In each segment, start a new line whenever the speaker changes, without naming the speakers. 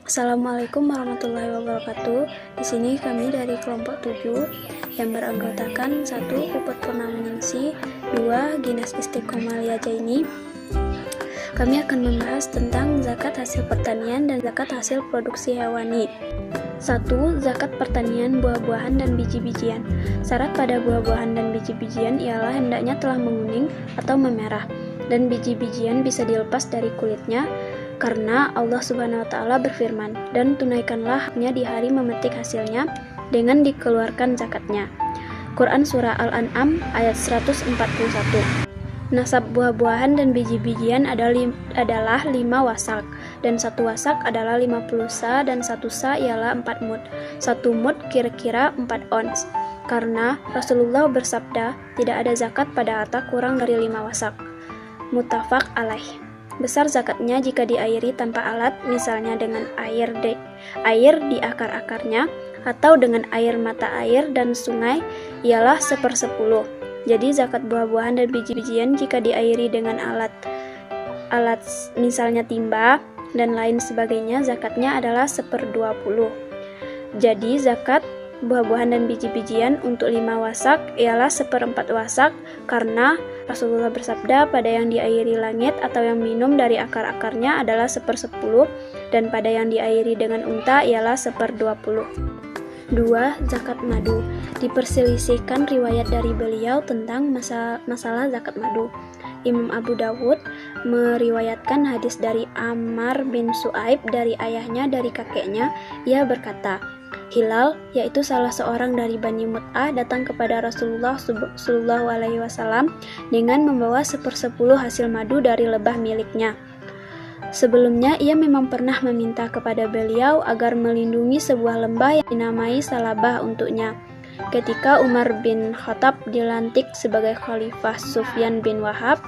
Assalamualaikum warahmatullahi wabarakatuh. Di sini kami dari kelompok 7 yang beranggotakan 1. Puput Purnaningsih, 2. Ginas Istiqomah Jaini. Kami akan membahas tentang zakat hasil pertanian dan zakat hasil produksi hewani. 1. Zakat pertanian buah-buahan dan biji-bijian. Syarat pada buah-buahan dan biji-bijian ialah hendaknya telah menguning atau memerah, dan biji-bijian bisa dilepas dari kulitnya, karena Allah Subhanahu wa Ta'ala berfirman, "Dan tunaikanlah haknya di hari memetik hasilnya dengan dikeluarkan zakatnya." Quran Surah Al-An'am ayat 141. Nasab buah-buahan dan biji-bijian adalah 5 wasak, dan 1 wasak adalah 50 sa, dan 1 sa ialah 4 mud. 1 mud kira-kira 4 ons. Karena Rasulullah bersabda, tidak ada zakat pada harta kurang dari 5 wasak. Muttafaq alaih. Besar zakatnya jika diairi tanpa alat, misalnya dengan air di akar-akarnya, atau dengan air mata air dan sungai, ialah 1/10. Jadi zakat buah-buahan dan biji-bijian jika diairi dengan alat misalnya timba dan lain sebagainya, zakatnya adalah 1/20. Jadi zakat buah-buahan dan biji-bijian untuk 5 wasak ialah 1/4 wasak, karena Rasulullah bersabda, pada yang diairi langit atau yang minum dari akar-akarnya adalah 1/10, dan pada yang diairi dengan unta ialah 1/20. 2. Zakat madu. Diperselisihkan riwayat dari beliau tentang masalah zakat madu. Imam Abu Dawud meriwayatkan hadis dari Ammar bin Su'aib dari ayahnya dari kakeknya. Ia berkata, Hilal, yaitu salah seorang dari Bani Mut'ah, datang kepada Rasulullah SAW dengan membawa 1/10 hasil madu dari lebah miliknya. Sebelumnya, ia memang pernah meminta kepada beliau agar melindungi sebuah lembah yang dinamai Salabah untuknya. Ketika Umar bin Khattab dilantik sebagai Khalifah, Sufyan bin Wahab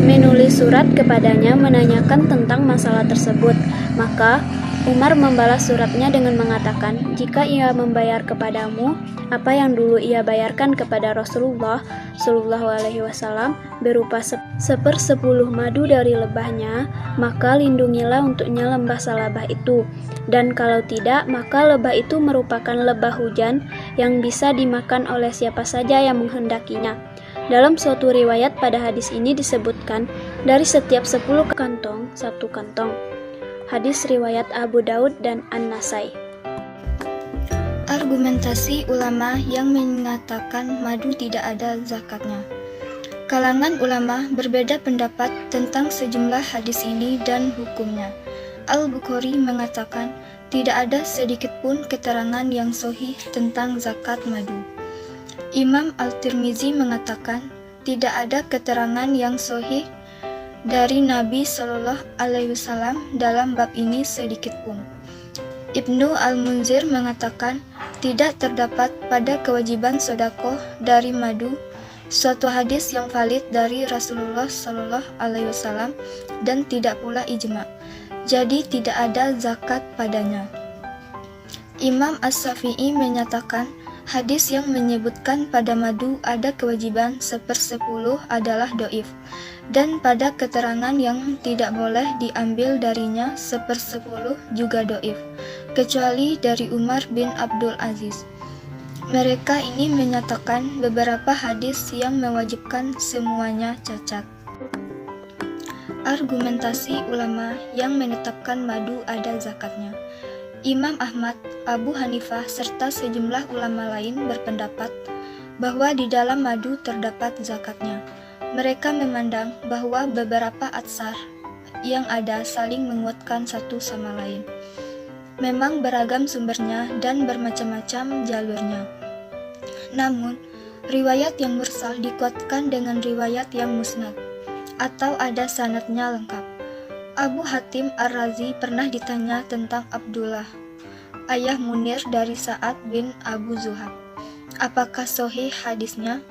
menulis surat kepadanya menanyakan tentang masalah tersebut. Maka Umar membalas suratnya dengan mengatakan, jika ia membayar kepadamu apa yang dulu ia bayarkan kepada Rasulullah SAW berupa 1/10 madu dari lebahnya, maka lindungilah untuknya lembah Salabah itu. Dan kalau tidak, maka lebah itu merupakan lebah hujan yang bisa dimakan oleh siapa saja yang menghendakinya. Dalam suatu riwayat pada hadis ini disebutkan, dari setiap 10 kantong, 1 kantong. Hadis riwayat Abu Daud dan An-Nasai.
Argumentasi ulama yang mengatakan madu tidak ada zakatnya. Kalangan ulama berbeda pendapat tentang sejumlah hadis ini dan hukumnya. Al-Bukhari mengatakan tidak ada sedikit pun keterangan yang sahih tentang zakat madu. Imam Al-Tirmizi mengatakan tidak ada keterangan yang sahih dari Nabi Shallallahu Alaihi Wasallam dalam bab ini sedikit pun. Ibnu Al-Munzir mengatakan tidak terdapat pada kewajiban sedekah dari madu suatu hadis yang valid dari Rasulullah Shallallahu Alaihi Wasallam dan tidak pula ijma. Jadi tidak ada zakat padanya. Imam As-Syafi'i menyatakan hadis yang menyebutkan pada madu ada kewajiban 1/10 adalah dhaif, dan pada keterangan yang tidak boleh diambil darinya 1/10 juga dhaif, kecuali dari Umar bin Abdul Aziz. Mereka ini menyatakan beberapa hadis yang mewajibkan semuanya cacat. Argumentasi ulama yang menetapkan madu ada zakatnya. Imam Ahmad, Abu Hanifah, serta sejumlah ulama lain berpendapat bahwa di dalam madu terdapat zakatnya. Mereka memandang bahwa beberapa atsar yang ada saling menguatkan satu sama lain. Memang beragam sumbernya dan bermacam-macam jalurnya. Namun, riwayat yang mursal dikuatkan dengan riwayat yang musnad, atau ada sanadnya lengkap. Abu Hatim Ar-Razi pernah ditanya tentang Abdullah, ayah Munir dari Sa'ad bin Abu Zuhab. Apakah sahih hadisnya?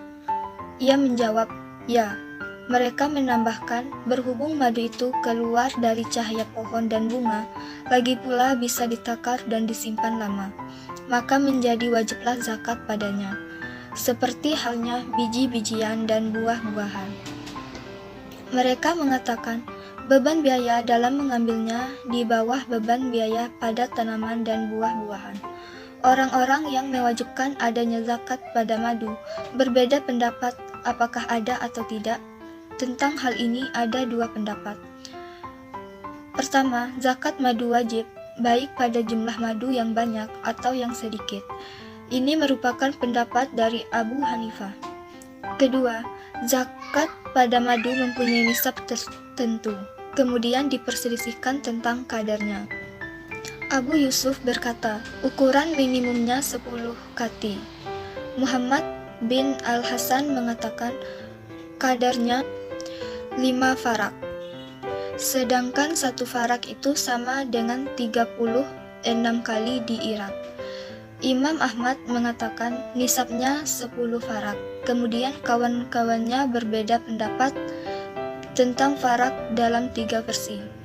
Ia menjawab, ya. Mereka menambahkan, berhubung madu itu keluar dari cahaya pohon dan bunga, lagi pula bisa ditakar dan disimpan lama, maka menjadi wajiblah zakat padanya, seperti halnya biji-bijian dan buah-buahan. Mereka mengatakan Beban biaya dalam mengambilnya di bawah beban biaya pada tanaman dan buah-buahan. Orang-orang yang mewajibkan adanya zakat pada madu berbeda pendapat apakah ada atau tidak. Tentang hal ini ada dua pendapat. Pertama, zakat madu wajib, baik pada jumlah madu yang banyak atau yang sedikit. Ini merupakan pendapat dari Abu Hanifah. Kedua, zakat pada madu mempunyai nisab tertentu. Kemudian diperselisihkan tentang kadarnya. Abu Yusuf berkata, ukuran minimumnya 10 kati. Muhammad bin Al-Hasan mengatakan, kadarnya 5 farak. Sedangkan 1 farak itu sama dengan 36 kali di Irak. Imam Ahmad mengatakan nisabnya 10 farak. Kemudian kawan-kawannya berbeda pendapat tentang farak dalam 3 versi.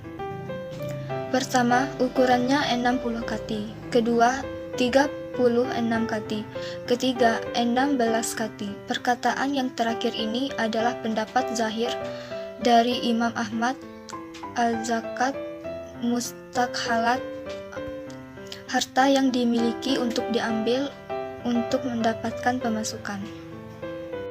Pertama, ukurannya 60 kati. Kedua, 36 kati. Ketiga, 16 kati. Perkataan yang terakhir ini adalah pendapat zahir dari Imam Ahmad. Al-zakat mustakhalat, harta yang dimiliki untuk diambil untuk mendapatkan pemasukan.